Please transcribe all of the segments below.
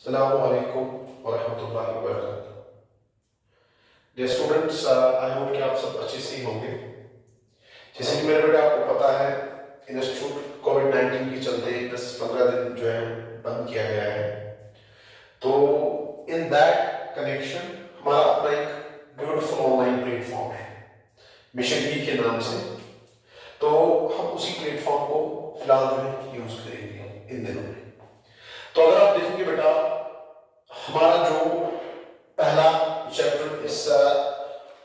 Assalamu alaikum wa rahmatullahi wa barakatuh. Dear students, I hope कि आप सब अच्छे से ही होंगे। जैसे कि मेरे बेटे आपको पता है, इंस्टीट्यूट कोविड-19 के चलते 10-15 दिन जो है बंद किया गया है। तो इन दैट कनेक्शन हमारा अपना एक ब्यूटीफुल ऑनलाइन प्लेटफॉर्म है मिशन ई के नाम से। तो हम उसी प्लेटफॉर्म को फिलहाल जो है यूज करेंगे इन दिनों में। तो अगर आप देखेंगे बेटा, हमारा जो पहला चैप्टर इस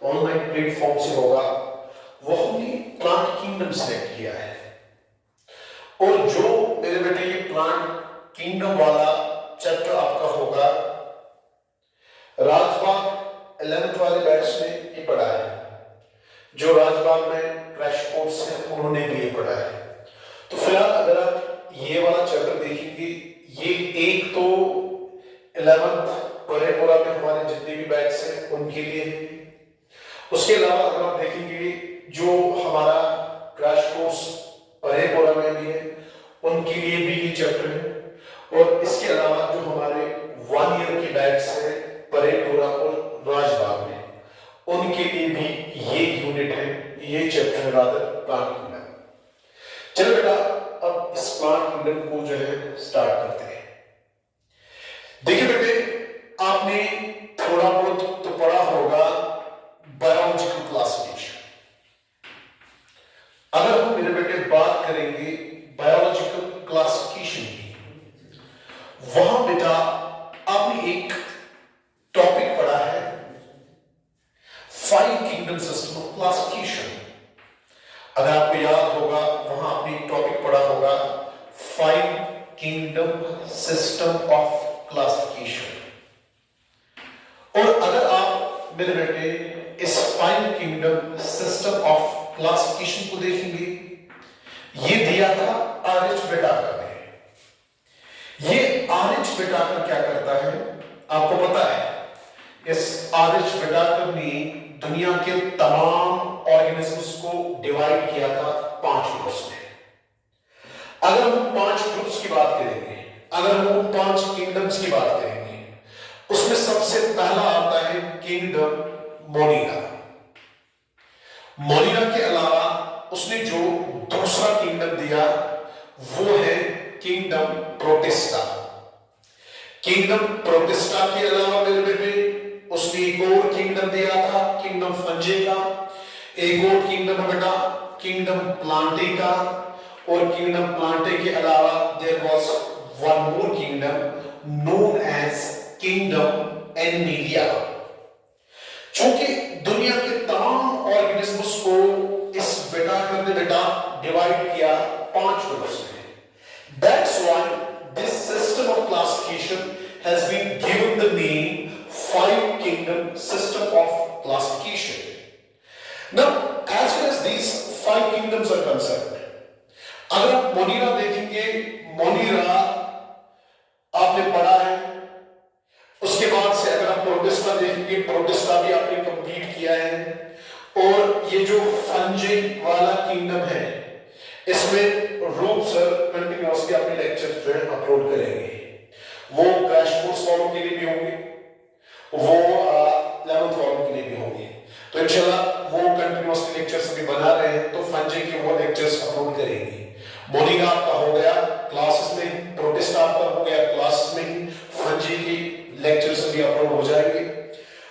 ऑनलाइन प्लेटफॉर्म से होगा वो हमने प्लांट किंगडम सेलेक्ट किया है। और जो मेरे बेटे ये प्लांट किंगडम वाला चैप्टर आपका होगा, राजबाग 11th वाले बैच ने ये पढ़ा है। जो राजबाग में क्रैश कोर्स है उन्होंने भी ये पढ़ा है। तो फिलहाल अगर आप ये वाला चैप्टर देखेंगे, ये एक तो 11th परेपुरा में हमारे जितने भी बैच हैं उनके लिए है। उसके अलावा अगर आप देखेंगे जो हमारा क्रैश कोर्स परेपुरा में भी है उनके लिए भी ये चैप्टर है। और इसके अलावा जो हमारे 1 ईयर की बैच है परेपुरा और राजबाग में उनके लिए भी ये यूनिट है, ये चैप्टर है रादर प्लांट किंगडम। चलो बेटा, अब इस प्लांट किंगडम को जो है स्टार्ट करते हैं। देखिए बेटे, आपने थोड़ा बहुत तो पढ़ा होगा बायोलॉजिकल क्लासिफिकेशन। अगर हम मेरे बेटे बात करेंगे बायोलॉजिकल क्लासिफिकेशन की, वहां बेटा आपने एक टॉपिक पढ़ा है 5 किंगडम सिस्टम ऑफ क्लासिफिकेशन। अगर आपको याद होगा, वहां आपने एक टॉपिक पढ़ा होगा 5 किंगडम सिस्टम ऑफ क्लासिफिकेशन। और अगर आप मेरे बेटे इस 5 किंगडम सिस्टम ऑफ क्लासिफिकेशन को देखेंगे, ये दिया था आर.एच. विटाकर ने। ये आर.एच. विटाकर क्या करता है आपको पता है? इस आर.एच. विटाकर ने दुनिया के तमाम ऑर्गेनिजम्स को डिवाइड किया था 5 ग्रुप्स में। अगर हम 5 ग्रुप्स की बात करेंगे, अगर हम 5 किंगडम्स की बात करेंगे, उसमें सबसे पहला आता है किंगडम मोनिरा। मोनिरा के अलावा उसने जो दूसरा किंगडम दिया वो है किंगडम प्रोटिस्टा। किंगडम प्रोटिस्टा के अलावा मेरे बेटे उसने एक और किंगडम दिया था किंगडम फंजे का, एक और किंगडम बेटा किंगडम प्लांटे का, और किंगडम प्लांटे के अलावा there was one more kingdom known as kingdom animalia. चूंकि दुनिया के तमाम ऑर्गेनिजम्स को इस विटाकर ने बेटा डिवाइड किया 5 ग्रुप्स में, that's why this system of classification has been given the name 5 kingdom system of classification. Now, as far as these 5 kingdoms are concerned, अगर आप मोनिरा देखेंगे, मोनिरा आपने पढ़ा है। उसके बाद से अगर आप प्रोटिस्टा देखेंगे, प्रोटिस्टा भी आपने कंप्लीट किया है। और ये जो फंजे वाला किंगडम है, इसमें रूप सर कंटिन्यूअसली अपने लेक्चर जो है अपलोड करेंगे। वो क्रैश कोर्स वालों के लिए भी होंगे, वो 11th वालों के लिए भी होंगे। तो इंशाल्लाह वो कंटिन्यूअसली लेक्चर्स भी बना रहे हैं, तो फंजे के वो लेक्चर्स अपलोड करेंगे। मोनिरा आपका हो गया क्लासेस में, प्रोटिस्टा आपका हो गया क्लासेस में, फंजे की लेक्चर्स भी अपलोड हो जाएंगे।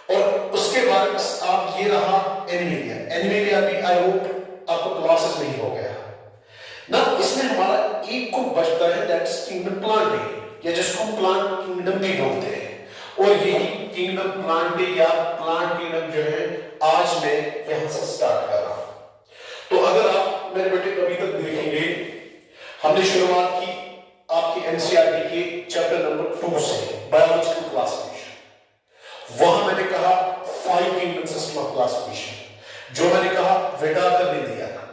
और उसके बाद आप ये रहा एनिमिलिया। एनिमिलिया भी आई होप आपको क्लासेस में ही हो गया ना। इसमें हमारा एक को बचता है, दैट्स किंगडम प्लांटे, या जिसको प्लांट किंगडम भी बोलते हैं। और यही किंगडम प्लांटे या प्लांट किंगडम जो है आज मैं यहां से स्टार्ट कर रहा हूं। तो अगर आप मेरे बेटे अभी तक देखेंगे, हमने शुरुआत की आपकी एनसीईआरटी के चैप्टर नंबर 2 से, बायोलॉजिकल क्लासिफिकेशन। वहां मैंने कहा 5 किंगडम सिस्टम ऑफ क्लासिफिकेशन, जो मैंने कहा विटाकर ने दिया था।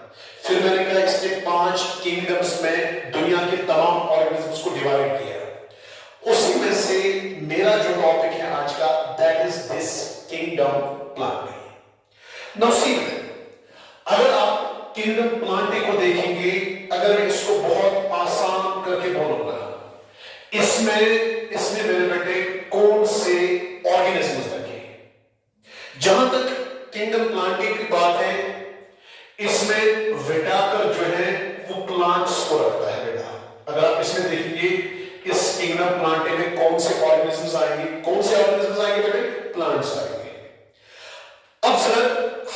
फिर मैंने कहा इसने 5 किंगडम्स में दुनिया के तमाम ऑर्गेनिजम्स को डिवाइड किया। उसी में से मेरा जो टॉपिक है आज का, that is this kingdom Plantae. Now see, अगर आप किंगडम प्लांटे को देखेंगे, अगर मैं इसको बहुत आसान करके बोलूंगा, इसमें इसमें मेरे बेटे कौन से ऑर्गेनिज्म्स रखे? जहां तक किंगडम प्लांटे की बात है, इसमें विटाकर जो है वो प्लांट्स को रखता है बेटा। अगर आप इसमें देखेंगे इस किंगडम प्लांटे में कौन से ऑर्गेनिजम्स आएंगे? कौन से ऑर्गेनिजम्स आएंगे बेटे? प्लांट्स आएंगे। अब सर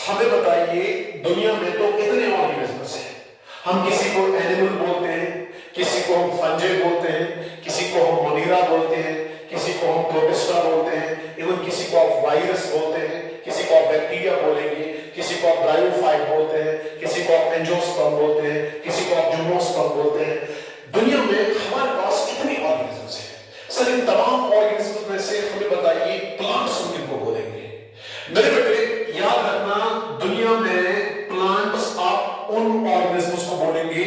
हमें बताइए, दुनिया में तो इतने ऑर्गेनिजम्स हैं, हम किसी को एनिमल बोलते हैं, किसी को हम फंजे बोलते हैं, किसी को हम मोनीरा बोलते हैं, किसी को हम प्रोटिस्टा बोलते हैं, इवन किसी को आप वायरस बोलते हैं, किसी को आप बैक्टीरिया बोलेंगे, किसी को आप ब्रायोफाइट बोलते हैं, किसी को आप एंजियोस्पर्म बोलते हैं, किसी को आप जिम्नोस्पर्म बोलते हैं। दुनिया में हमारे पास कितने ऑर्गेनिजम्स हैं? सर इन तमाम ऑर्गेनिजम्स में से हमें बताइए प्लांट्स हम किनको बोलेंगे? मेरे बेटे याद रखना, दुनिया में प्लांट्स आप उन ऑर्गेनिजम्स को बोलेंगे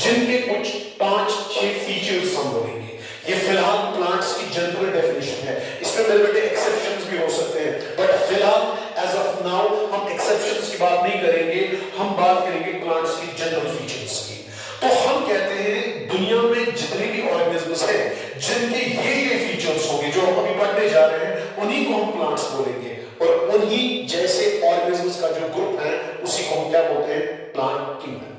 जिनके कुछ 5-6 फीचर्स हम बोलेंगे। ये फिलहाल प्लांट्स की जनरल डेफिनेशन है, इसमें मेरे बेटे एक्सेप्शंस भी हो सकते हैं, बट फिलहाल एज ऑफ नाउ हम एक्सेप्शंस की बात नहीं करेंगे, हम बात करेंगे प्लांट्स की जनरल फीचर्स की। तो हम कहते हैं दुनिया में जितने भी ऑर्गेनिजम्स हैं जिनके ये फीचर्स होंगे जो हम अभी पढ़ने जा रहे हैं, उन्हीं को हम प्लांट्स बोलेंगे, और उन्हीं जैसे ऑर्गेनिजम्स का जो ग्रुप है उसी को हम क्या बोलते हैं? Plant kingdom.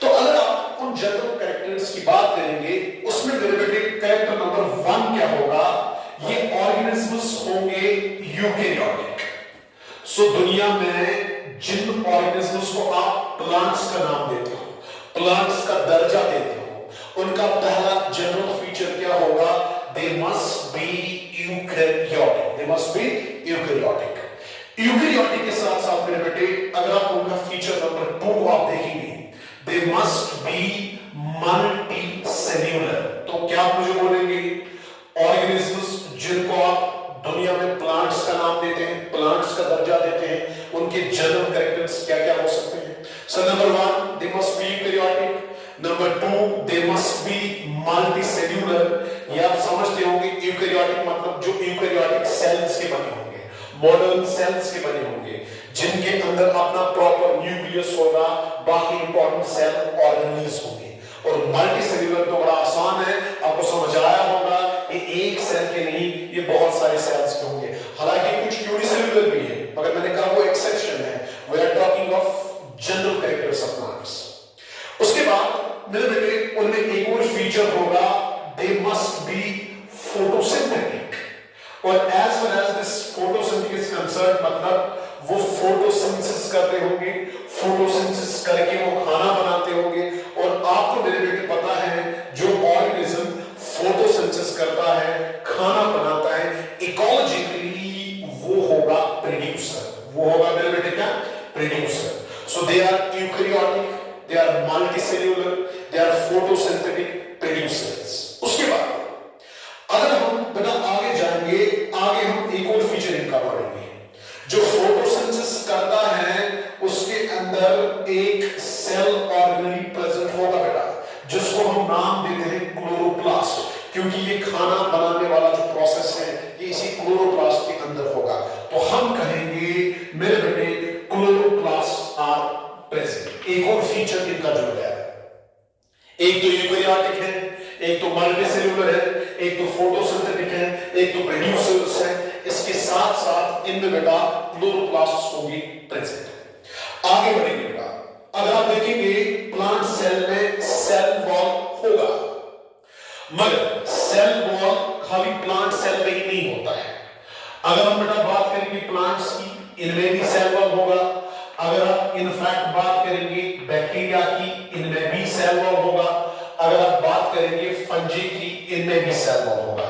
तो अगर आप उन जनरल कैरेक्टर्स की बात करेंगे, उसमें मेरे बेटे कैरेक्टर नंबर 1 क्या होगा? ये ऑर्गेनिजम्स होंगे यूकेरियोटिक। सो दुनिया में जिन ऑर्गेनिजम्स को आप प्लांट्स का नाम देते हो, प्लांट्स का दर्जा देते हो, उनका पहला जनरल फीचर क्या होगा? They must B eukaryotic. They must B eukaryotic. Eukaryotic के साथ साथ मेरे बेटे अगर आप उनका फीचर नंबर 2 आप देखेंगे, they must be multicellular। तो क्या आप मुझे बोलेंगे ऑर्गेनिजम्स जिनको आप दुनिया में प्लांट्स का नाम देते हैं, प्लांट्स का दर्जा देते हैं, उनके जनरल कैरेक्टर्स क्या क्या हो सकते हैं? Sir number 1 they must be eukaryotic, number 2 they must be multicellular। ये आप समझते होंगे यूकेरियोटिक मतलब जो यूकेरियोटिक सेल्स के बने होंगे, मॉडर्न सेल्स के बने होंगे, जिनके अंदर अपना प्रॉपर न्यूक्लियस होगा, बाकी इंपॉर्टेंट सेल ऑर्गेनेल्स होंगे। और मल्टीसेल्यूलर तो बड़ा आसान है, आपको समझ आया होगा, ये एक सेल के नहीं, ये बहुत सारे सेल्स के होंगे। हालांकि कुछ यूनिसेल्यूलर भी है, मगर मैंने कहा वो एक्सेप्शन है। We are talking of general characters of plants. उसके बाद मेरे बेटे उनमें एक और फीचर होगा, दे मस्ट बी फोटोसिंथेटिक। और as well as this photosynthesis is concerned, मतलब वो फोटोसिंथेसिस करते होंगे, फोटोसिंथेसिस करके वो खाना बनाते होंगे। और आपको मेरे बेटे पता है जो ऑर्गेनिज्म फोटोसिंथेसिस करता है, खाना बनाता है, इकोलॉजिकली वो होगा प्रोड्यूसर। वो होगा मेरे बेटे क्या? Producer. So they are eukaryotic, they are multicellular, they are photosynthetic producers. उसके बाद अगर हम बेटा आगे जाएंगे, आगे हम एक और फीचर इनका पढ़ेंगे। जो फोटोसिंथेसिस करता है उसके अंदर एक सेल ऑर्गेनेली प्रेजेंट होगा बेटा, जिसको हम नाम देते हैं क्लोरोप्लास्ट, क्योंकि ये खाना बनाने वाला जो प्रोसेस है ये इसी क्लोरोप्लास्ट के अंदर होगा। तो हम कहेंगे मेरे बेटे क्लोरोप्लास्ट आर प्रेजेंट। एक और फीचर इनका जुड़ गया है, एक तो यूकेरियोटिक है, एक तो मल्टीसेल्यूलर है, एक तो फोटोसिंथेटिक है, एक तो प्रोड्यूसर्स है। इसके साथ साथ इनमें बेटा क्लोरोप्लास्ट होंगी प्रेजेंट। आगे बढ़ेंगे बेटा, अगर आप देखेंगे प्लांट सेल में सेल वॉल होगा, मगर सेल वॉल खाली प्लांट सेल में ही नहीं होता है। अगर हम बेटा बात करेंगे प्लांट्स की, इनमें भी सेल वॉल होगा। अगर आप इनफैक्ट बात करेंगे बैक्टीरिया की, इनमें भी सेल वॉल होगा। अगर आप बात करेंगे फंजी की, इनमें भी सेल वॉल होगा,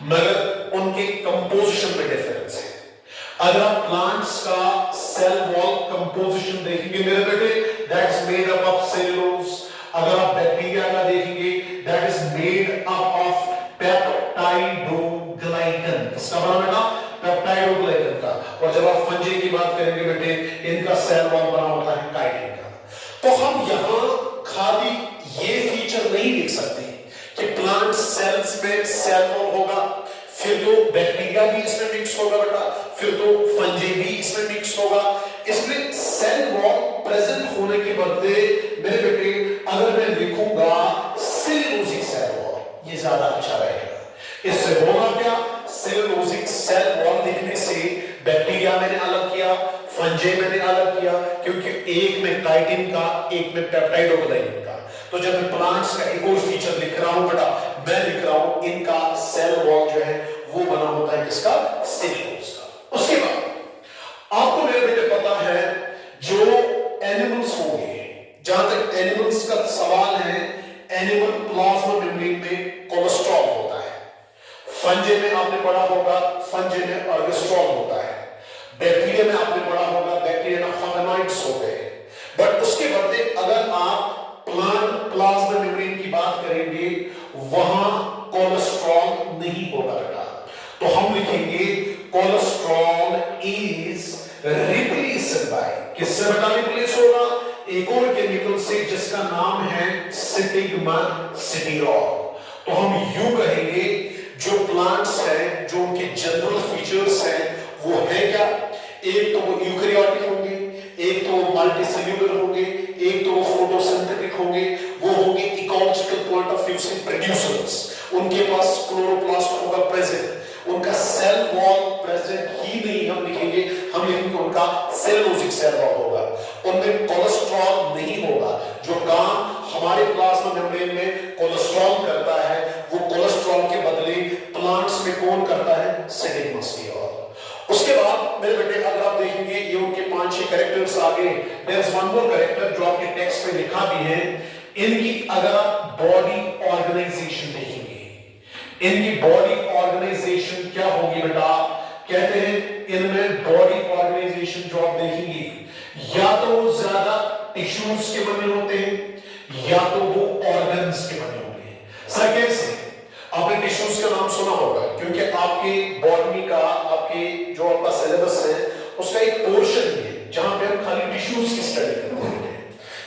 मगर उनके कंपोजिशन में डिफरेंस है। अगर आप प्लांट्स का सेल वॉल कंपोजिशन देखेंगे मेरे बेटे, that is made up of cellulose. अगर आप बैक्टीरिया का देखेंगे, that is made up of peptidoglycan. इसका बना बेटा पेप्टाइडोग्लाइकन का। और जब आप फंजी की बात करेंगे बेटे, इनका सेल वॉल बना होता है काइटिन का। तो हम यहां खाली ये फीचर नहीं लिख सकते कि प्लांट सेल्स में सेल वॉल होगा, फिर तो बैक्टीरिया भी इसमें मिक्स होगा बेटा, फिर तो फंजी भी इसमें मिक्स होगा। इसमें सेल वॉल प्रेजेंट होने के बदले मेरे बेटे अगर मैं लिखूंगा सेलुलोजिक सेल वॉल, ये ज्यादा अच्छा रहेगा। इससे होगा क्या, सेलुलोजिक सेल वॉल दिखने से बैक्टीरिया मैंने अलग किया, फंजे मैंने अलग किया, क्योंकि एक में काइटिन का, एक में पेप्टाइडोग्लाइकिन का। तो जब मैं प्लांट्स का एक और फीचर लिख रहा हूं बेटा, मैं लिख रहा हूं इनका सेल वॉल जो है वो बना होता है किसका, सेलुलोज का। उसके बाद आपको मेरे बेटे पता है जो एनिमल्स होंगे, जहां तक एनिमल्स का सवाल है, एनिमल प्लाज्मा मेम्ब्रेन में कोलेस्ट्रॉल होता है। फंजे में आपने पढ़ा होगा, फंजे में अर्गेस्ट्रॉल होता है। बैक्टीरिया में आपने पढ़ा होगा, बैक्टीरिया में ऑर्गेनॉइड्स होते हैं। बट उसके बदले अगर आप प्लांट प्लाज्मा मेम्ब्रेन की बात करेंगे, वहां कोलेस्ट्रॉल नहीं होगा बेटा। तो हम लिखेंगे कोलेस्ट्रॉल इज रिप्लेस्ड बाय, किससे बेटा रिप्लेस होगा, एक और केमिकल से जिसका नाम है स्टिग्मासिडियोल। तो हम यूं कहेंगे जो प्लांट्स हैं, जो उनके जनरल फीचर्स हैं वो है क्या, एक तो वो यूकैरियोटिक होंगे, एक तो वो मल्टीसेल्युलर होंगे, एक तो वो फोटोसिंथेटिक होंगे, वो होंगे इकोलॉजिकल पॉइंट ऑफ व्यू से प्रोड्यूसर्स। उनके पास क्लोरोप्लास्ट होगा प्रेजेंट, उनका सेल वॉल प्रेजेंट ही नहीं हम लिखेंगे, हम लिखेंगे उनका सेलुलोजिक सेल वॉल होगा। उनमें कोलेस्ट्रॉल नहीं होगा। जो काम हमारे प्लाज्मा मेम्ब्रेन में कोलेस्ट्रॉल करता है, वो कोलेस्ट्रॉल के बदले प्लांट्स में कौन करता है, स्टिग्मासिडियोल। उसके बाद मेरे बेटे अगर आप देखेंगे ये उनके 5-6 कैरेक्टर्स आगे, there is one more character जो आपके टेक्स्ट में लिखा भी है। इनकी अगर आप बॉडी ऑर्गेनाइजेशन देखेंगे, इनकी बॉडी ऑर्गेनाइजेशन क्या होगी बेटा, कहते हैं इनमें बॉडी ऑर्गेनाइजेशन जो आप देखेंगे, या तो वो ज्यादा टिश्यूज के बने होते हैं या तो वो ऑर्गन्स के बने होते हैं। सर कैसे, आपने टिश्यूज का नाम सुना होगा, क्योंकि आपके बॉटनी का, आपके जो आपका सिलेबस है उसका एक पोर्शन है जहां पे हम खाली टिश्यूज की स्टडी करते हैं।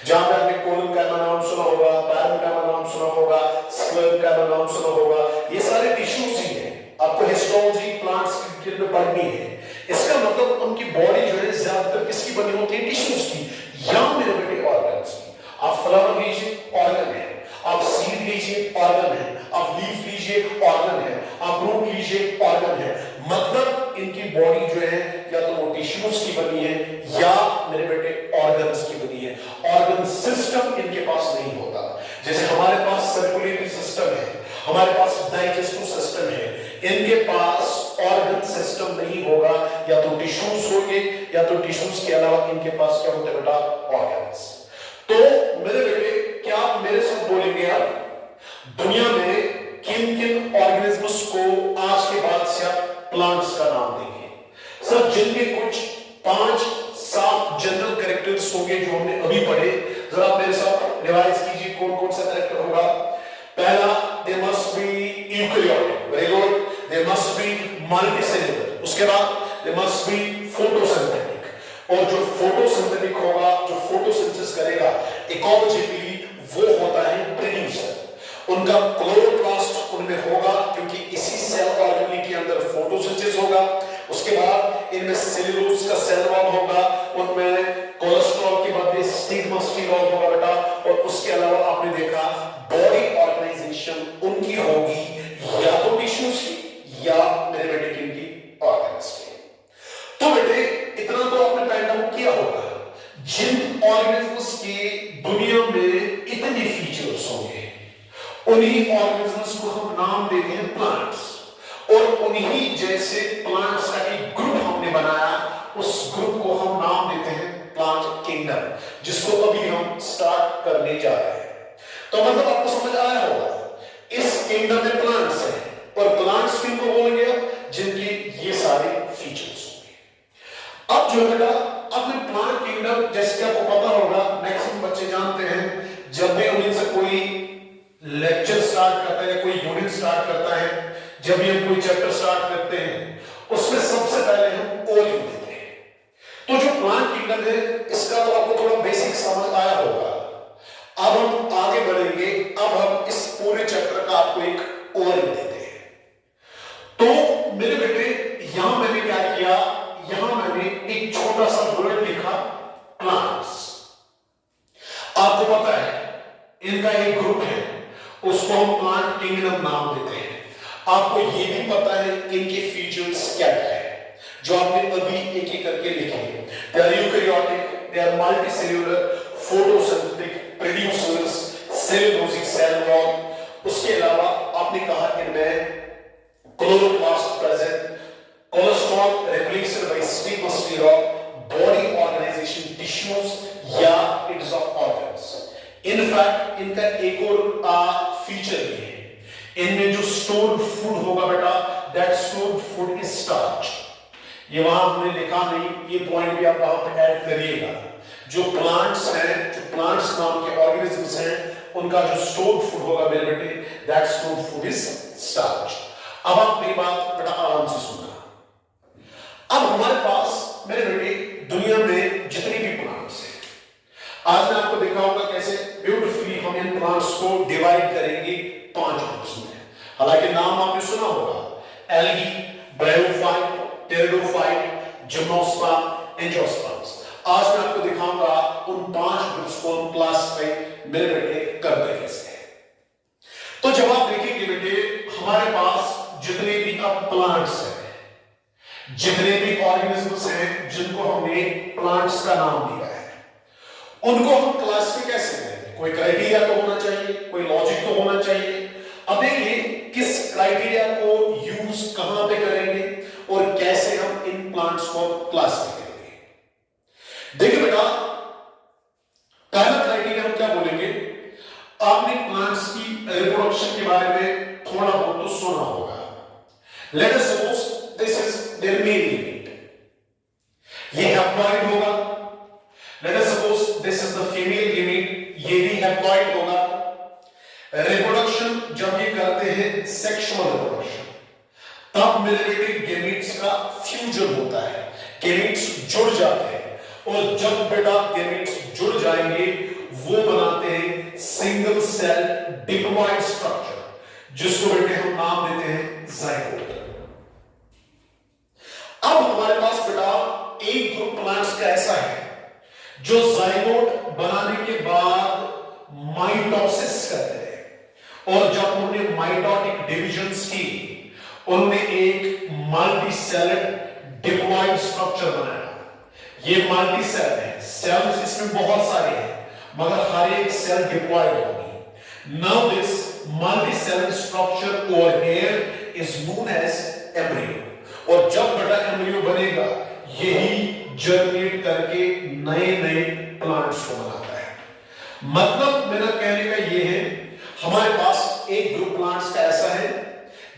जहां पे आपने कोलन का नाम सुना होगा, पैरम का नाम सुना होगा, स्क्लेरा का नाम सुना होगा, ये सारे टिश्यूज ही हैं। आपको हिस्टोलॉजी प्लांट्स की में पढ़नी है। इसका मतलब उनकी बॉडी जो है ज्यादातर किसकी बनी होती है, टिश्यूज की, या मेरे बेटे ऑर्गन्स की। आप फ्लावर लीजिए, ऑर्गन है, आप सीड लीजिए, ऑर्गन है, आप लीफ लीजिए, ऑर्गन है, आप रूट लीजिए, ऑर्गन है। मतलब इनकी बॉडी जो है या तो वो टिश्यूज की बनी है या मेरे बेटे ऑर्गन्स की बनी है। ऑर्गन सिस्टम इनके पास नहीं होता। जैसे हमारे पास सर्कुलेटरी सिस्टम है, हमारे पास डाइजेस्टिव सिस्टम है, इनके पास ऑर्गन सिस्टम नहीं होगा। या तो टिश्यूज होंगे या तो टिश्यूज के अलावा इनके पास क्या होता है बेटा, ऑर्गन्स। तो मेरे बेटे क्या आप मेरे साथ बोलेंगे, आप दुनिया में किन किन ऑर्गेनिजम्स को आज के बाद से आप प्लांट्स का नाम देंगे? सर जिनके कुछ 5-7 जनरल कैरेक्टर्स होंगे जो हमने अभी पढ़े, जरा आप मेरे साथ रिवाइज कीजिए कौन कौन सा कैरेक्टर होगा। पहला, दे must B eukaryotic, very good, दे मस्ट बी मल्टीसेल्युलर। उसके बाद दे मस्ट बी फोटोसिंथेटिक, और जो फोटोसिंथेटिक होगा, जो फोटोसिंथेसिस करेगा इकोलॉजिकली, वो होता है प्रोड्यूसर। उनका क्लोरोप्लास्ट उनमें होगा, क्योंकि इसी सेल ऑर्गेनिक के अंदर फोटोसिंथेसिस होगा। उसके बाद इनमें सेलुलोज का सेल वॉल होगा, उनमें कोलेस्ट्रॉल के बदले स्टिग्मासिडियोल होगा बेटा। और उसके अलावा आपने देखा बॉडी ऑर्गेनाइजेशन उनकी होगी या तो टिश्यूज की या मेरे बेटे की ऑर्गन्स की। तो बेटे इतना तो आपने फाइंड आउट किया होगा, जिन ऑर्गेनिजम्स के दुनिया में इतने फीचर्स होंगे उन्हीं ऑर्गेनिजम्स को हम नाम देते हैं प्लांट्स। और उन्हीं जैसे प्लांट्स का एक ग्रुप हमने बनाया, उस ग्रुप को हम नाम देते हैं प्लांट किंगडम, जिसको अभी हम स्टार्ट करने जा रहे हैं। तो मतलब आपको समझ आया होगा, इस किंगडम में प्लांट्स हैं, और प्लांट्स किनको बोलेंगे, जिनके ये सारे फीचर्स होंगे। अब जो है बेटा, अपने प्लांट किंगडम जैसे आपको पता होगा, मैक्सिमम बच्चे जानते हैं, जब भी उन्हीं से कोई लेक्चर स्टार्ट करता है, कोई यूनिट स्टार्ट करता है, जब भी हम कोई चैप्टर स्टार्ट करते हैं, उसमें सबसे पहले हम ओवरव्यू देते हैं। तो जो प्लांट किंगडम है, इसका तो आपको थोड़ा बेसिक समझ आया होगा। अब हम आगे बढ़ेंगे, अब हम इस पूरे चैप्टर का आपको एक ओवरव्यू देते हैं। तो मेरे बेटे यहां मैंने क्या किया, यहां मैंने एक छोटा सा वर्ड लिखा, प्लांट्स। आपको पता है इनका एक ग्रुप है, उसको हम प्लांट किंगडम नाम देते हैं। आपको ये भी पता है इनके फीचर्स क्या क्या है जो आपने अभी एक एक करके लिखे हैं। They are eukaryotic, they are multicellular, photosynthetic, producers, cellulosic cell wall. उसके अलावा आपने कहा इनमें chloroplast present, cholesterol replaced by stigmasterol, body organisation tissues या इट्स ऑफ ऑर्गन्स। इनफैक्ट इनका एक और फीचर भी है, इनमें जो स्टोर्ड फूड होगा बेटा, that stored food is starch. ये वहां हमने लिखा नहीं, ये पॉइंट भी आप वहां पे ऐड करिएगा। जो प्लांट्स हैं, जो प्लांट्स नाम के ऑर्गेनिजम्स हैं, उनका जो स्टोर्ड फूड होगा मेरे बेटे, that stored food is starch. अब आप मेरी बात बेटा आराम से सुनना। अब हमारे पास मेरे बेटे दुनिया में जितने भी प्लांट्स हैं, आज मैं आपको दिखा होगा कैसे ब्यूटीफुली हम इन प्लांट्स को डिवाइड करेंगे 5 ग्रुप्स में। हालांकि नाम आपने सुना होगा, algae, bryophyte, pteridophyte, gymnosperm, angiosperms. आज मैं आपको दिखाऊंगा उन 5 ग्रुप्स को हम क्लासिफाई मेरे बेटे करते कैसे हैं। तो जब आप देखेंगे बेटे, हमारे पास जितने भी अब प्लांट्स हैं, जितने भी ऑर्गेनिजम्स हैं जिनको हमने प्लांट्स का नाम दिया है, उनको हम क्लासिफाई कैसे करेंगे? कोई क्राइटेरिया तो होना चाहिए, कोई लॉजिक तो होना चाहिए। अब देखिए किस क्राइटेरिया को यूज कहां पे करेंगे और कैसे हम इन प्लांट्स को क्लासिफाई करेंगे। देखिए बेटा, पहला क्राइटेरिया हम क्या बोलेंगे, आपने प्लांट्स की रिप्रोडक्शन के बारे में थोड़ा बहुत तो सुना होगा। Let us suppose this is there mail unit, ये हैप्लॉइड होगा। Let us suppose this is the female unit, ये भी हैप्लॉइड होगा। रिप्रोडक्शन जब ये करते हैं सेक्सुअल रिप्रोडक्शन, तब मेरे बेटे गेमीट्स का फ्यूजन होता है, गेमीट्स जुड़ जाते हैं, और जब बेटा गेमीट्स जुड़ जाएंगे वो बनाते हैं सिंगल सेल डिप्लॉइड स्ट्रक्चर, जिसको बेटे हम नाम देते हैं जाइगोट। अब हमारे पास बेटा एक ग्रुप प्लांट्स का ऐसा है जो जाइगोट बनाने के बाद माइटोसिस करते हैं, और जब उन्होंने माइटोटिक डिविजन्स की, उन्होंने एक मल्टीसेलेड डिप्लॉइड स्ट्रक्चर बनाया। ये मल्टीसेल है, सेल्स इसमें बहुत सारे हैं, मगर हर एक सेल डिप्लॉइड होगी। Now this multicell structure over here is known as embryo, और जब बेटा एम्ब्रियो बनेगा, यही जर्मिनेट करके नए नए प्लांट्स को बनाता है। मतलब मेरा कहने का ये है, हमारे पास एक ग्रुप प्लांट्स का ऐसा है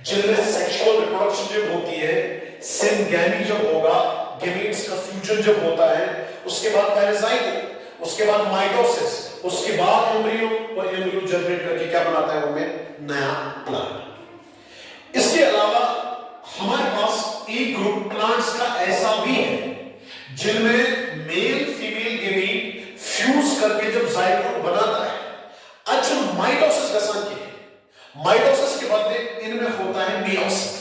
जिनमें सेक्सुअल रिप्रोडक्शन जब होती है, सिंगैमी जब होगा, गेमीट्स का फ्यूजन जब होता है, उसके बाद पहले जाइगोट, उसके बाद माइटोसिस, उसके बाद एम्ब्रियो, और एम्ब्रियो जर्मिनेट करके क्या बनाता है, उनमें नया प्लांट। इसके अलावा हमारे पास एक ग्रुप प्लांट्स का ऐसा भी है जिनमें मेल फीमेल गेमीट फ्यूज करके जब जाइगोट बनाता है। अच्छा, माइटोसिस का संकेत है, माइटोसिस के बाद इनमें होता है मियोसिस,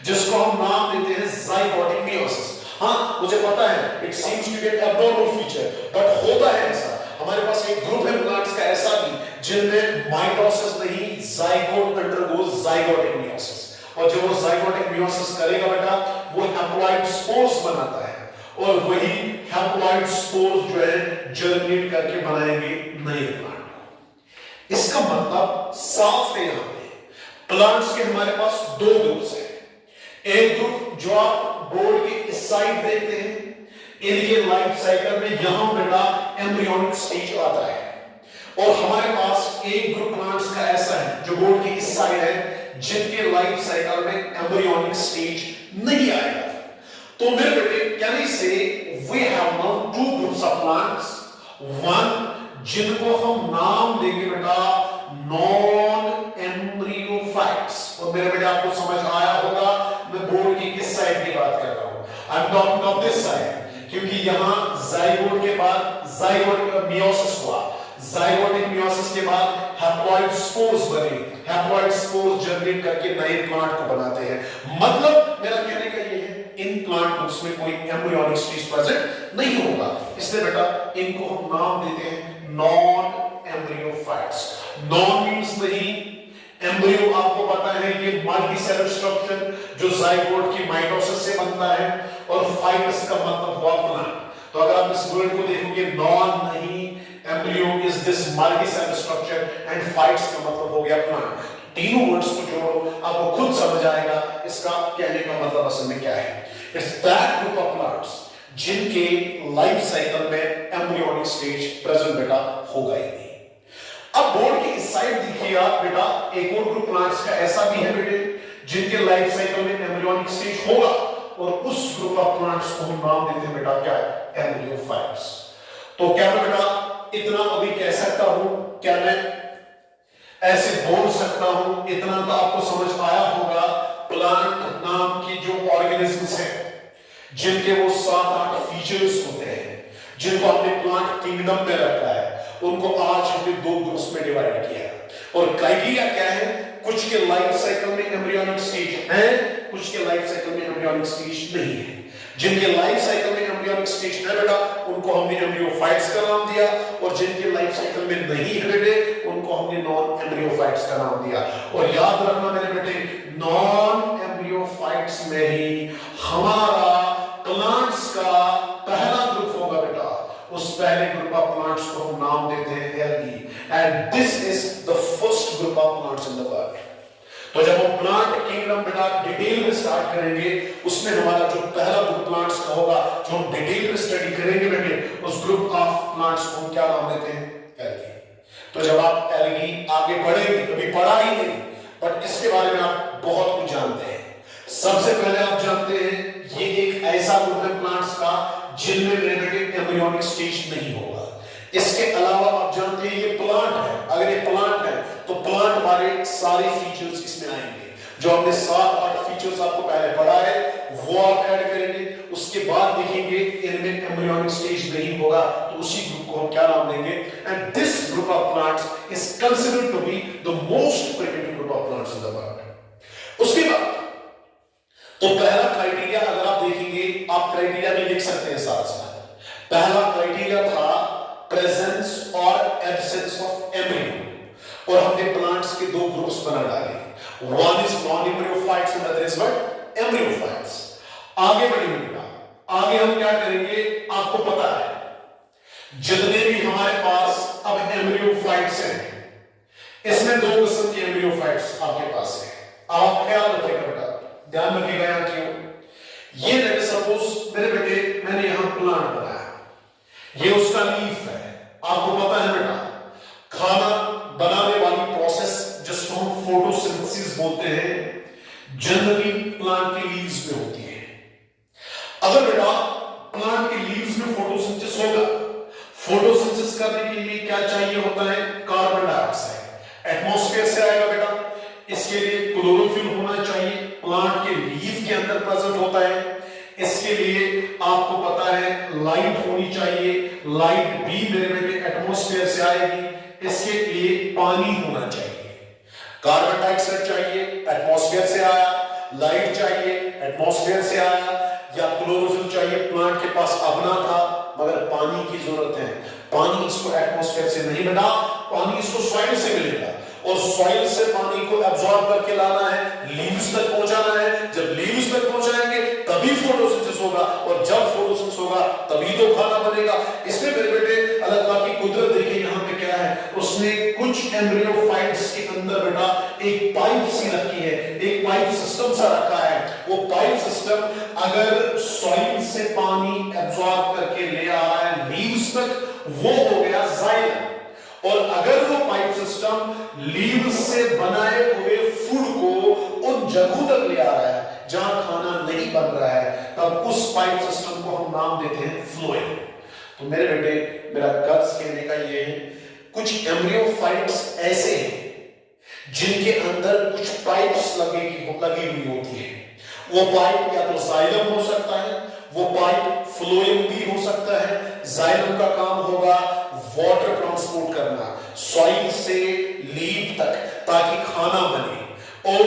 जिसको हम नाम देते हैं जाइगोटिक मियोसिस। हाँ, मुझे पता है it seems to be an abnormal feature, but होता है ऐसा। हमारे पास एक ग्रुप है प्लांट्स का ऐसा भी जिनमें माइटोसिस नहीं, जाइगोट अंडरगोज जाइगोटिक मियोसिस, और जब वो जाइगोटिक मियोसिस करेगा बेटा, वो हैप्लॉइड स्पोर्स बनाता है, और वही हैप्लॉइड स्पोर्स जो है जर्मिनेट करके बनाएंगे नए प्लांट। इसका मतलब साफ है, यहां पे प्लांट्स के हमारे पास 2 ग्रुप्स हैं। एक ग्रुप जो आप बोर्ड के इस साइड देखते हैं, इनके लाइफ साइकिल में यहां बेटा एम्ब्रियोनिक स्टेज आता है, और हमारे पास एक ग्रुप प्लांट्स का ऐसा है जो बोर्ड के इस साइड है, जिनके लाइफ साइकिल में एम्ब्रियोनिक स्टेज नहीं आएगा। तो मेरे बेटे can I say we have now 2 groups of plants, one जिनको हम नाम देंगे बेटा नॉन एम्ब्रियोफाइट्स, और मेरे बेटे आपको समझ आया होगा मैं बोर्ड की किस साइड की बात कर रहा हूं, I am talking of this side, क्योंकि यहां जाइगोट के बाद जाइगोट मियोसिस हुआ, जाइगोटिक मियोसिस के बाद हैप्लॉइड स्पोर्स बने, हैप्लॉइड स्पोर्स जर्मिनेट करके नए प्लांट को बनाते हैं। मतलब मेरा कहने का ये है, इन प्लांट ग्रुप्स में कोई एम्ब्रियोनिक स्टेज प्रेजेंट नहीं होगा, इसलिए बेटा इनको हम नाम देते हैं नॉन एम्ब्रियोफाइट्स। नॉन मींस नहीं, एम्ब्रियो आपको पता है ये मल्टीसेलुलर स्ट्रक्चर जो जाइगोट की माइटोसिस से बनता है, और फाइटस का मतलब हुआ प्लांट। तो अगर आप इस वर्ड को देखोगे, नॉन नहीं, embryo is this multicellular structure and fights का मतलब हो गया प्लांट। तीनों वर्ड्स को जोड़ो, आपको खुद समझ आएगा इसका कहने का मतलब असल में क्या है। It's that group of plants जिनके लाइफ साइकिल में एम्ब्रियोनिक स्टेज प्रेजेंट बेटा होगा ही नहीं। अब बोर्ड की इस साइड देखिए आप बेटा, एक और ग्रुप प्लांट्स का ऐसा भी है बेटे जिनके लाइफ साइकिल में एम्ब्रियोनिक स्टेज होगा, और उस ग्रुप ऑफ प्लांट्स को हम नाम देते हैं बेटा क्या है, एम्ब्रियोफाइट्स। तो क्या मैं बेटा इतना अभी कह सकता हूं, क्या मैं ऐसे बोल सकता हूं, इतना तो आपको समझ आया होगा, प्लांट नाम की जो ऑर्गेनिजम्स हैं जिनके वो 7-8 फीचर्स होते हैं, जिनको हमने प्लांट किंगडम में रखा है, उनको आज हमने 2 ग्रुप्स में डिवाइड किया है। और क्राइटेरिया क्या है, कुछ के लाइफ साइकिल में एम्ब्रियोनिक स्टेज है, कुछ के लाइफ साइकिल में एम्ब्रियोनिक स्टेज नहीं है। जिनके लाइफ साइकिल में एम्ब्रियोनिक स्टेज है बेटा, उनको हमने एम्ब्रियोफाइट्स का नाम दिया, और जिनके लाइफ साइकिल में नहीं है बेटे, उनको हमने नॉन एम्ब्रियोफाइट्स का नाम दिया। और याद रखना मेरे बेटे, नॉन एम्ब्रियोफाइट्स में ही हमारा प्लांट्स का पहला ग्रुप होगा बेटा। उस पहले ग्रुप ऑफ प्लांट्स को हम नाम देते हैं algae, and this is the first group of plants in the world. तो जब हम प्लांट किंगडम बेटा डिटेल में स्टार्ट करेंगे, उसमें हमारा जो पहला ग्रुप प्लांट्स का होगा, जो हम डिटेल में स्टडी करेंगे बेटे, उस ग्रुप ऑफ प्लांट्स को हम क्या नाम देते हैं, एल्गी। तो जब आप एल्गी आगे बढ़ेंगे, कभी पढ़ा ही नहीं, बट इसके बारे में आप बहुत कुछ जानते हैं। सबसे पहले आप जानते हैं ये एक ऐसा ग्रुप है प्लांट्स का जिनमें मेरे बेटे एम्ब्रियोनिक स्टेज नहीं होगा। इसके अलावा आप जानते हैं ये प्लांट है, अगर ये प्लांट है तो प्लांट वाले सारे फीचर्स इसमें आएंगे। जो हमने 7-8 फीचर्स आपको पहले पढ़ा है वो आप ऐड करेंगे, उसके बाद देखेंगे इनमें एम्ब्रियोनिक स्टेज नहीं होगा, तो उसी ग्रुप को हम क्या नाम देंगे, and this group of plants is considered to be the most primitive group of plants in the world. उसके बाद तो पहला क्राइटेरिया अगर आप देखेंगे, आप क्राइटेरिया भी लिख सकते हैं साथ साथ। पहला क्राइटेरिया था प्रेजेंस और एब्सेंस ऑफ एम्ब्रियो, और हमने प्लांट्स के 2 ग्रुप्स बना डाले, one is non embryophytes and other is what, embryophytes. आगे बढ़ेंगे, आगे हम क्या करेंगे, आपको पता है जितने भी हमारे पास अब एम्ब्रियोफाइट्स हैं, इसमें 2 किस्म के एम्ब्रियोफाइट्स आपके पास है। आप ख्याल रखिएगा बेटा, ध्यान रखिएगा। क्यों, ये लेट्स सपोज मेरे बेटे मैंने यहां प्लांट बनाया, ये उसका लीफ है। आपको पता है बेटा खाना बनाने वाली प्रोसेस जिसको हम फोटोसिंथेसिस बोलते हैं, जनरली प्लांट के लीव्स में होती है। अगर बेटा प्लांट के लीव्स में फोटोसिंथेसिस होगा, फोटोसिंथेसिस करने के लिए क्या चाहिए होता है, कार्बन डाइऑक्साइड एटमॉस्फेयर से आएगा बेटा। इसके लिए क्लोरोफिल होना चाहिए, प्लांट के लीफ के अंदर प्रेजेंट होता है। इसके लिए आपको पता है लाइट होनी चाहिए, लाइट भी मेरे बेटे एटमॉस्फेयर से आएगी। इसके लिए पानी होना चाहिए, कार्बन डाइऑक्साइड चाहिए, एटमॉस्फेयर से आया, लाइट चाहिए, एटमॉस्फेयर से आया, या क्लोरोफिल चाहिए, प्लांट के पास अपना था मगर पानी की जरूरत है। पानी इसको एटमॉस्फेयर से नहीं मिला, पानी इसको सॉइल से मिलेगा, और सॉइल से पानी को एब्जॉर्ब करके लाना है, लीव्स तक पहुंचाना है। जब लीव्स तक पहुंचाएंगे तभी फोटोसिंथेसिस होगा, और जब फोटोसिंथेसिस होगा तभी तो खाना बनेगा। इसमें मेरे बेटे अल्लाह ताला की कुदरत देखिए यहां पे क्या है, उसने कुछ एम्ब्रियोफाइट्स के अंदर बेटा एक पाइप सी रखी है, एक पाइप सिस्टम सा रखा है। वो पाइप सिस्टम अगर सॉइल से पानी एब्जॉर्ब करके ले आ रहा है लीव्स तक, वो हो गया जाइलम। और अगर वो पाइप सिस्टम लीव्स से बनाए हुए फूड को उन जगहों तक ले आ रहा है जहां खाना नहीं बन रहा है, तब उस पाइप सिस्टम को हम नाम देते हैं फ्लोएम। तो मेरे बेटे मेरा गट्स कहने का ये है, कुछ एम्ब्रियोफाइट्स ऐसे हैं जिनके अंदर कुछ पाइप्स लगी हुई होती है। वो पाइप या तो जाइलम हो सकता है, वो पाइप फ्लोएम भी हो सकता है। जाइलम का काम होगा वाटर ट्रांसपोर्ट करना सॉइल से लीफ तक ताकि खाना बने, और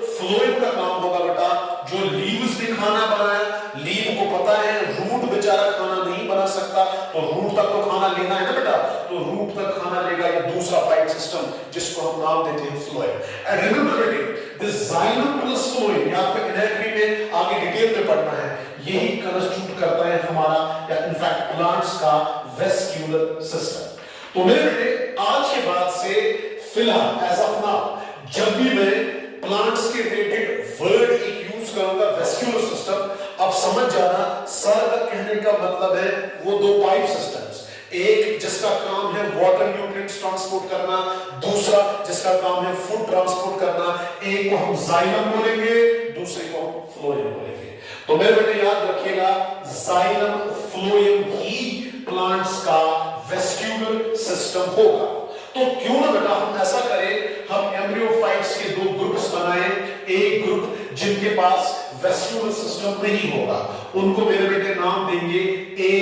फ्लोएम का काम होगा बेटा जो लीव्स ने खाना बनाया, लीफ को पता है रूट बेचारा खाना नहीं बना सकता, तो रूट तक तो खाना खाना लेना है ना बेटा, तो रूट तक खाना लेगा ये दूसरा पाइप सिस्टम जिसको हम नाम देते हैं फ्लोएम। एंड रिमेंबर बेटे दिस जाइलम प्लस फ्लोएम, ये आपको एनाटॉमी में आगे डिटेल में पढ़ना है, यही कंस्टिट्यूट करता है हमारा या इनफैक्ट प्लांट्स का वेस्क्यूलर सिस्टम। तो मेरे बेटे आज के बाद से फिलहाल एज ऑफ नाउ जब भी मैं प्लांट्स के रिलेटेड वर्ड एक यूज करूंगा वेस्क्यूलर सिस्टम, अब समझ जाना सर का कहने का मतलब है वो दो पाइप सिस्टम्स, एक जिसका काम है वाटर न्यूट्रिएंट्स ट्रांसपोर्ट करना, दूसरा जिसका काम है फूड ट्रांसपोर्ट करना। एक को हम जाइलम बोलेंगे, दूसरे को हम फ्लोएम बोलेंगे। तो मेरे बेटे याद रखिएगा जाइलम फ्लोएम ही प्लांट्स का वेस्क्यूलर सिस्टम होगा। तो क्यों ना बेटा हम ऐसा करें, हम एम्ब्रियोफाइट्स के दो ग्रुप्स बनाएं, एक ग्रुप जिनके पास वेस्क्यूलर सिस्टम नहीं होगा उनको मेरे बेटे नाम देंगे ए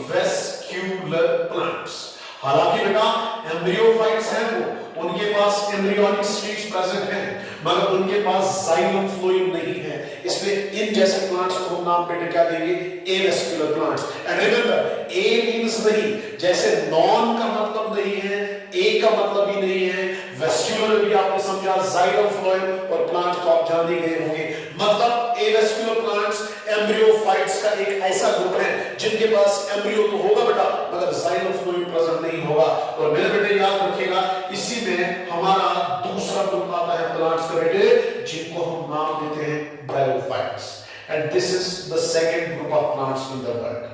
वेस्क्यूलर प्लांट्स। हालांकि बेटा एम्ब्रियोफाइट्स हैं वो, उनके पास एम्ब्रियोनिक स्टेज प्रेजेंट है मगर उनके पास जाइलम फ्लोएम नहीं है, इसलिए इन जैसे प्लांट्स को हम नाम बेटे क्या देंगे avascular plants. And remember a means नहीं, जैसे नॉन का मतलब नहीं है, ए का मतलब ही नहीं है, वेस्क्यूलर भी आपने समझा, जाइलम फ्लोएम और प्लांट को आप जान ही गए होंगे। मतलब एवेस्क्यूलर प्लांट्स एम्ब्रियोफाइट्स का एक ऐसा ग्रुप है जिनके पास एम्ब्रियो तो होगा बेटा मगर जाइलम फ्लोएम प्रेजेंट नहीं होगा। और मेरे बेटे याद रखिएगा इसी में हमारा दूसरा ग्रुप आता है प्लांट्स का बेटे जिनको हम नाम देते हैं bryophytes. And this is the second group of plants in the world.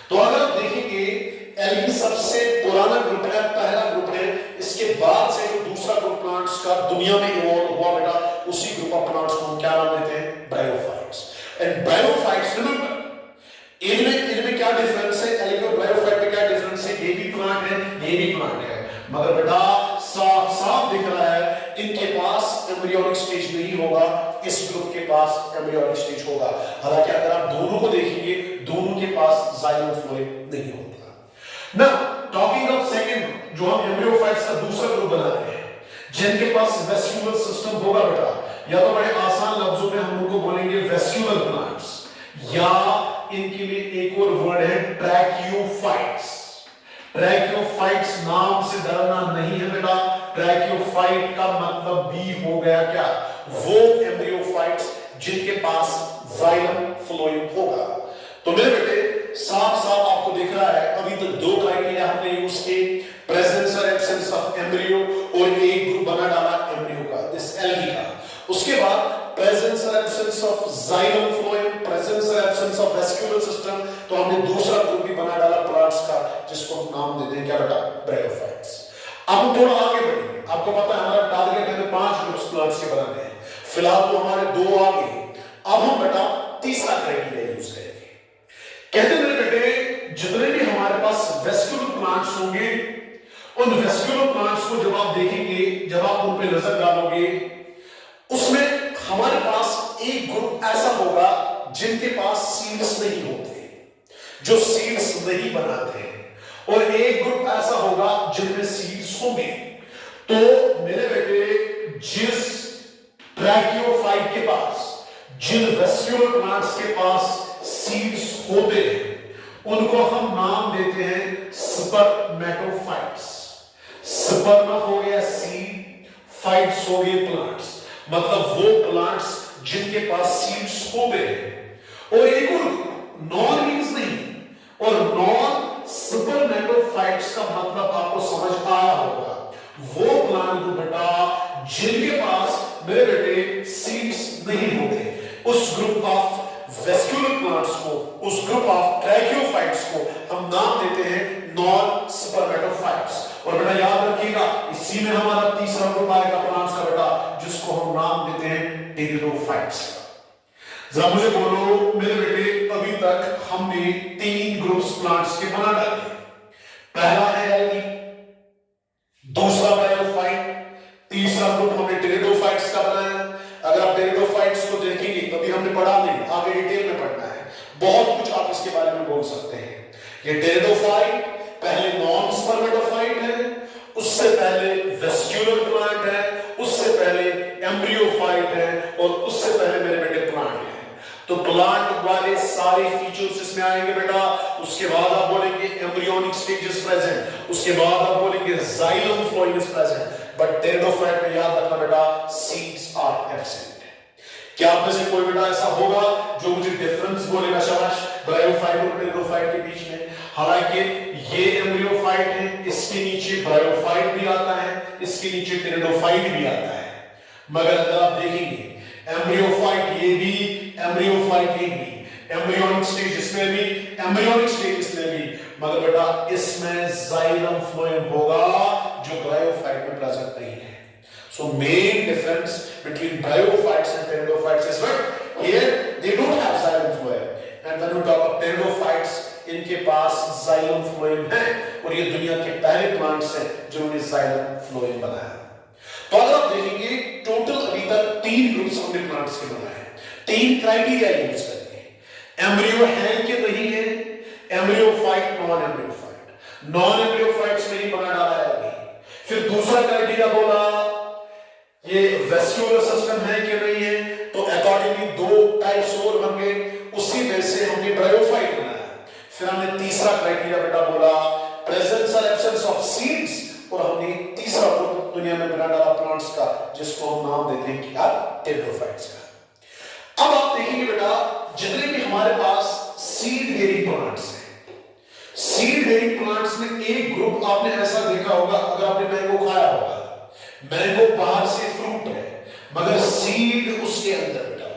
तो अगर आप देखेंगे एल्गी सबसे पुराना ग्रुप है, पहला ग्रुप है, इसके बाद से जो दूसरा ग्रुप प्लांट्स का दुनिया में इवॉल्व हुआ बेटा उसी ग्रुप ऑफ प्लांट्स को हम क्या नाम देते हैं ब्रायोफाइट्स। एंड ब्रायोफाइट्स रिमेंबर इनमें क्या डिफरेंस है, एल्गी और ब्रायोफाइट में क्या डिफरेंस है, ये भी प्लांट है ये भी प्लांट है मगर बेटा साफ साफ दिख रहा है इनके पास एम्ब्रियोनिक स्टेज नहीं होगा, इस ग्रुप के पास एम्ब्रियोनिक स्टेज होगा। हालांकि अगर आप दोनों को देखेंगे दोनों के पास जाइलम फ्लोएम नहीं होगा। Now, talking of second, जो हम एम्ब्रियोफाइट्स का दूसरा ग्रुप बना रहे हैं, जिनके पास वेस्क्यूलर सिस्टम होगा बेटा, या तो बड़े आसान लफ्जों में हम उनको बोलेंगे वेस्क्यूलर प्लांट्स, या इनके लिए एक और वर्ड है ट्रैकियोफाइट्स। ट्रैकियोफाइट्स नाम से डरना नहीं है बेटा, ट्रैकियोफाइट का मतलब भी हो गया क्या, वो एम्ब्रियोफाइट्स जिनके पास जाइलम फ्लोएम होगा। तो मेरे बेटे साफ साफ आपको दिख रहा है अभी तक दो क्राइटेरिया हमने यूज किए, प्रेजेंस और एब्सेंस ऑफ एम्ब्रियो, और एक ग्रुप बना डाला एम्ब्रियो का दिस एल्गी का। उसके बाद प्रेजेंस और absence of xylem phloem, presence और एब्सेंस ऑफ वेस्क्यूलर सिस्टम, तो हमने दूसरा ग्रुप भी बना डाला प्लांट्स का जिसको हम नाम देते हैं क्या बेटा ब्रायोफाइट्स। अब हम थोड़ा आगे बढ़ेंगे, आपको पता है हमारा टारगेट है 5 ग्रुप्स प्लांट्स के बनाने हैं, फिलहाल तो हमारे 2 आ गए, अब हम बेटा तीसरा क्राइटेरिया यूज करेंगे। कहते हैं मेरे बेटे जितने भी हमारे पास वेस्क्यूलर प्लांट्स होंगे उन वेस्क्यूलर प्लांट्स को जब आप देखेंगे, जब आप उन पे नजर डालोगे, उसमें हमारे पास एक ग्रुप ऐसा होगा जिनके पास सीड्स नहीं होते, जो सीड्स नहीं बनाते, और एक ग्रुप ऐसा होगा जिनमें सीड्स होंगे। तो मेरे बेटे जिस ट्रैकियोफाइट के पास, जिन वेस्क्यूलर प्लांट्स के पास सीड्स होते हैं उनको हम नाम देते हैं स्पर्मेटोफाइट्स। स्पर्म हो गया सीड, फाइट्स हो गए प्लांट्स, मतलब वो प्लांट्स जिनके पास सीड्स होते हैं। और एक और नॉन मींस नहीं, और नॉन स्पर्मेटोफाइट्स का मतलब आपको समझ आया होगा, वो प्लांट को बेटा जिनके पास मेरे बेटे सीड्स नहीं होते, उस ग्रुप ऑफ वेस्क्यूलर प्लांट्स को, उस ग्रुप ऑफ ट्रैकियोफाइट्स को हम नाम देते हैं नॉन स्पर्मेटोफाइट्स। और बेटा याद रखिएगा इसी में हमारा तीसरा ग्रुप आएगा प्लांट्स का बेटा जिसको हम नाम देते हैं टेरिडोफाइट्स। जरा मुझे बोलो मेरे बेटे अभी तक हमने 3 ग्रुप्स प्लांट्स के बना डाले, पहला है एल्गी, दूसरा ब्रायोफाइट, तीसरा ग्रुप हमने टेरिडोफाइट्स का बनाया। अगर आप टेरिडोफाइट्स को देखेंगे कभी हमने पढ़ा नहीं, आगे डिटेल में पढ़ना है, बहुत कुछ आप इसके बारे में बोल सकते हैं। ये टेरिडोफाइट पहले नॉन स्पर्मेटोफाइट है, उससे पहले वेस्क्यूलर प्लांट है, उससे पहले एम्ब्रियोफाइट है, और उससे पहले मेरे बेटे प्लांट है। तो प्लांट वाले सारे फीचर्स इसमें आएंगे बेटा। उसके बाद आप बोलेंगे एम्ब्रियोनिक स्टेज इज प्रेजेंट, उसके बाद आप बोलेंगे xylem phloem is present, but pteridophyte में याद रखना बेटा सीड्स आर एब्सेंट। क्या आप में से कोई बेटा ऐसा होगा जो मुझे डिफरेंस बोलेगा शाबाश ब्रायोफाइट और टेरिडोफाइट के बीच में? हालांकि ये एम्ब्रियोफाइट है, इसके नीचे ब्रायोफाइट भी आता है, इसके नीचे टेरिडोफाइट भी आता है, मगर अगर आप देखेंगे एम्ब्रियोफाइट ये भी, एम्ब्रियोफाइट ये भी, एम्ब्रियोनिक स्टेज इसमें भी, एम्ब्रियोनिक स्टेज इसमें भी, मगर बेटा इसमें जाइलम फ्लोएम होगा जो ब्रायोफाइट में प्रेजेंट नहीं है। So main difference between bryophytes and pteridophytes is what here they don't have xylem phloem, and when we talk of pteridophytes इनके पास xylem phloem है और ये दुनिया के पहले प्लांट्स हैं जिन्होंने xylem phloem बनाया। तो अगर आप देखेंगे टोटल अभी तक 3 ग्रुप्स हमने प्लांट्स के बनाए, 3 क्राइटेरिया यूज करके, एम्ब्रियो है कि नहीं है, एम्ब्रियोफाइट, नॉन एम्ब्रियोफाइट, नॉन एम्ब्रियोफाइट्स में ही बना डाला है अभी। फिर दूसरा क्राइटेरिया बोला ये वेस्क्यूलर सिस्टम है कि नहीं है, तो अकॉर्डिंगली 2 टाइप्स और बन गए, उसी में से हमने ब्रायोफाइट बनाया। फिर हमने तीसरा क्राइटेरिया बेटा बोला प्रेजेंस और एब्सेंस ऑफ सीड्स, और हमने तीसरा ग्रुप दुनिया में बना डाला प्लांट्स का जिसको हम नाम देते हैं क्या टेरिडोफाइट्स का। अब आप देखेंगे बेटा जितने भी हमारे पास सीड बेयरिंग प्लांट्स हैं, सीड बेयरिंग प्लांट्स में एक ग्रुप आपने ऐसा देखा होगा, अगर आपने मैंगो खाया होगा, मैंगो बाहर से फ्रूट है मगर सीड उसके अंदर बेटा।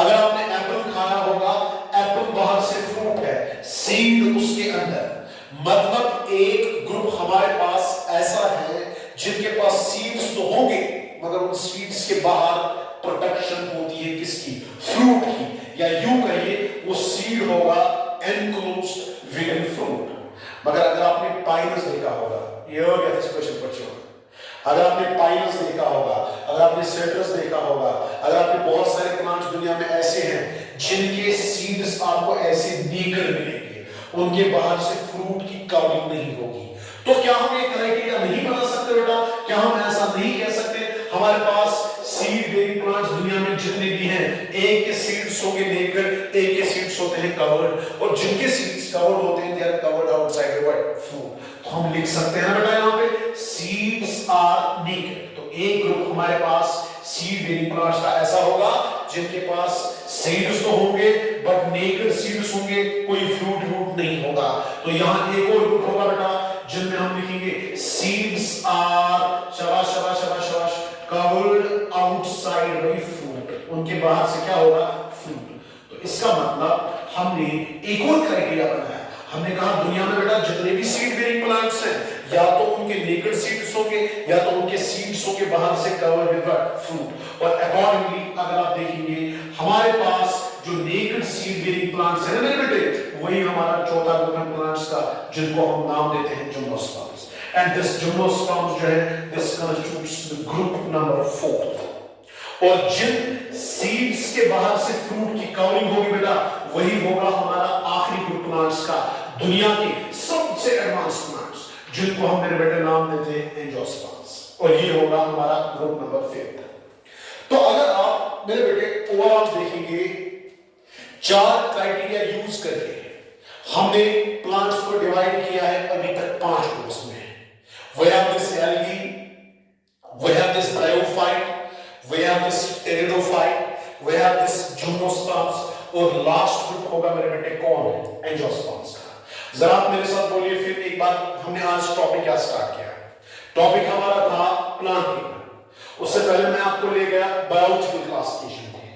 अगर आपने एप्पल खाया होगा, एप्पल बाहर से फ्रूट है, सीड उसके अंदर। मतलब एक ग्रुप हमारे पास ऐसा है जिनके पास सीड्स तो होंगे मगर उन सीड्स के बाहर प्रोटेक्शन होती है किसकी, फ्रूट की, या यूं कहिए वो सीड होगा एनक्लोज्ड विद इन फ्रूट। मगर अगर आपने पाइनस देखा होगा, ये हो गया क्वेश्चन बच्चों, अगर आपने पाइनस देखा होगा, अगर आपने सिट्रस देखा होगा, अगर आपने बहुत सारे प्लांट्स दुनिया में ऐसे हैं जिनके सीड्स आपको ऐसे नेकेड मिलेंगे, उनके बाहर से फ्रूट की कवरिंग नहीं होगी, तो क्या हम ये क्राइटेरिया नहीं बना सकते बेटा? क्या हम ऐसा नहीं कह सकते हमारे पास सीड बेयरिंग प्लांट्स दुनिया में जितने भी हैं, एक के सीड्स होंगे नेकेड, एक के सीड्स होते हैं कवर्ड, और जिनके सीड्स कवर्ड होते हैं they are covered outside what fruit. तो हम लिख सकते हैं ना बेटा यहाँ पे सीड्स आर नेकेड। तो एक ग्रुप हमारे पास सीड बेयरिंग प्लांट्स का ऐसा होगा जिनके पास सीड्स तो होंगे बट नेकेड सीड्स होंगे, कोई फ्रूट नहीं होगा। तो यहाँ एक और ग्रुप होगा बेटा जिनमें हम लिखेंगे सीड्स आर शाबाश शाबाश शाबाश शाबाश कवर्ड आउटसाइड बाय फ्रूट, उनके बाहर से क्या होगा, फ्रूट। तो इसका मतलब हमने एक और क्राइटेरिया बनाया, हमने कहा दुनिया में बेटा जितने भी सीड बेयरिंग प्लांट्स हैं या तो उनके नेकेड सीड्स होंगे या तो उनके सीड्स होंगे बाहर से कवर्ड विद फ्रूट। और अकॉर्डिंगली अगर आप देखेंगे हमारे पास जो नेकेड सीड बेयरिंग प्लांट्स हैं ना बेटे, वही हमारा चौथा ग्रुप है प्लांट्स का जिनको हम नाम देते हैं जिम्नोस्पर्म्स। एंड दिस जिम्नोस्पर्म्स जो है this constitutes the group number 4। और जिन सीड्स के बाहर से फ्रूट की कवरिंग होगी बेटा वही होगा हमारा आखिरी ग्रुप प्लांट्स का, दुनिया के सबसे एडवांस प्लांट्स जिनको हम मेरे बेटे नाम देते हैं एंजियोस्पर्म्स, और ये होगा हमारा ग्रुप नंबर 5। तो अगर आप मेरे बेटे ओवरऑल देखेंगे 4 क्राइटेरिया यूज करके हमने प्लांट्स को डिवाइड किया है अभी तक 5 ग्रुप्स में। We have this algae, we have this bryophyte, we have this pteridophyte, we have this gymnosperms, और लास्ट ग्रुप होगा मेरे बेटे कौन है, एंजियोस्पर्म्स का। जरा आप मेरे साथ बोलिए फिर एक बार, हमने आज टॉपिक क्या स्टार्ट किया? टॉपिक हमारा था प्लांट किंगडम। उससे पहले मैं आपको ले गया बायोलॉजिकल क्लासिफिकेशन में।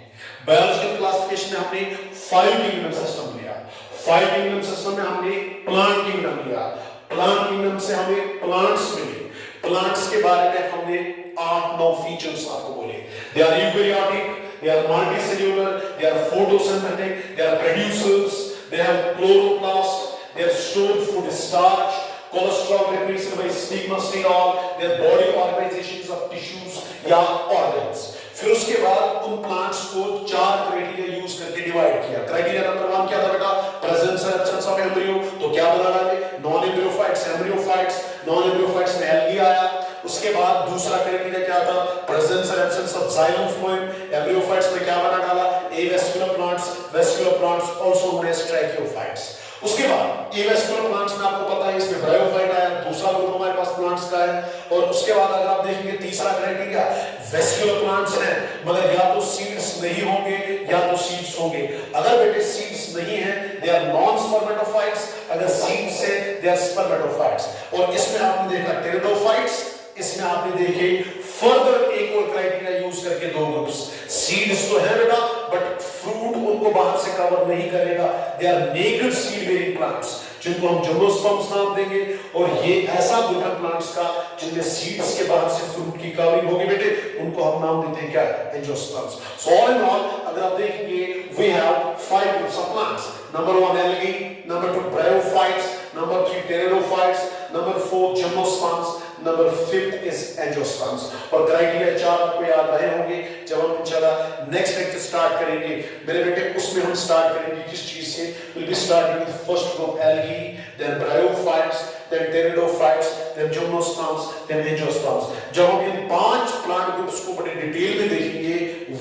बायोलॉजिकल क्लासिफिकेशन में हमने 5 किंगडम सिस्टम लिया, 5 किंगडम सिस्टम में हमने प्लांट किंगडम लिया, प्लांट किंगडम से हमें प्लांट्स मिले, प्लांट्स के बारे में हमने 8-9 फीचर्स आपको बोले। They are eukaryotic, they are multicellular, they are photosynthetic, they are producers, they have chloroplast, they are stored food starch, cholesterol replaced by stigmasterol, they are body organizations of tissues या organs। फिर उसके बाद उन plants को 4 criteria use करके divide किया। Criteria number 1 क्या था बेटा? प्रेजेंस और एब्सेंस ऑफ एम्ब्रियो। तो क्या बना रहा है? Non embryophytes, embryophytes, non embryophytes में एल्गी आया। उसके बाद दूसरा क्राइटेरिया क्या था, प्रेजेंस और absence of xylem phloem. Embryophytes में क्या बना डाला, avascular plants also known as tracheophytes. उसके बाद एवेस्कुलर प्लांट्स में आपको पता है इसमें ब्रायोफाइट आया, दूसरा ग्रुप हमारे पास प्लांट्स का है। और उसके बाद अगर आप देखेंगे तीसरा क्राइटेरिया वेस्कुलर प्लांट्स है, मगर या तो सीड्स नहीं होंगे या तो सीड्स होंगे। अगर बेटे सीड्स नहीं है दे आर नॉन स्पर्मेटोफाइट्स, अगर सीड्स है दे आर स्पर्मेटोफाइट्स। और इसमें आपने देखा टेरिडोफाइट्स, इसमें आपने देखे फर्दर एक और क्राइटेरिया यूज करके दो ग्रुप्स, सीड्स तो है बेटा बट फ्रूट उनको बाहर से कवर नहीं करेगा, they are naked seed bearing plants, जिनको हम जिम्नोस्पर्म्स नाम देंगे। और ये ऐसा ग्रुप है प्लांट्स का जिनमें सीड्स के बाहर से फ्रूट की कवरिंग होगी बेटे, उनको हम नाम देते हैं क्या, angiosperms. So all in all अगर आप देखेंगे we have 5 groups of plants, number 1 algae, number 2 bryophytes, number 3 pteridophytes, number 4 gymnosperms, number 5 is angiosperms. और क्राइटेरिया 4 आपको याद रहे होंगे जब हम इंशाल्लाह नेक्स्ट लेक्चर स्टार्ट करेंगे मेरे बेटे, उसमें हम स्टार्ट करेंगे किस चीज से, will be starting with first group algae, then bryophytes, then pteridophytes, then gymnosperms, then angiosperms. जब हम इन 5 प्लांट ग्रुप्स को बड़ी डिटेल में देखेंगे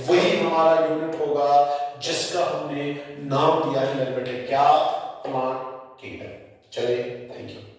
वही हमारा यूनिट होगा जिसका हमने नाम दिया है मेरे बेटे क्या, प्लांट किंगडम। चलिए, थैंक यू।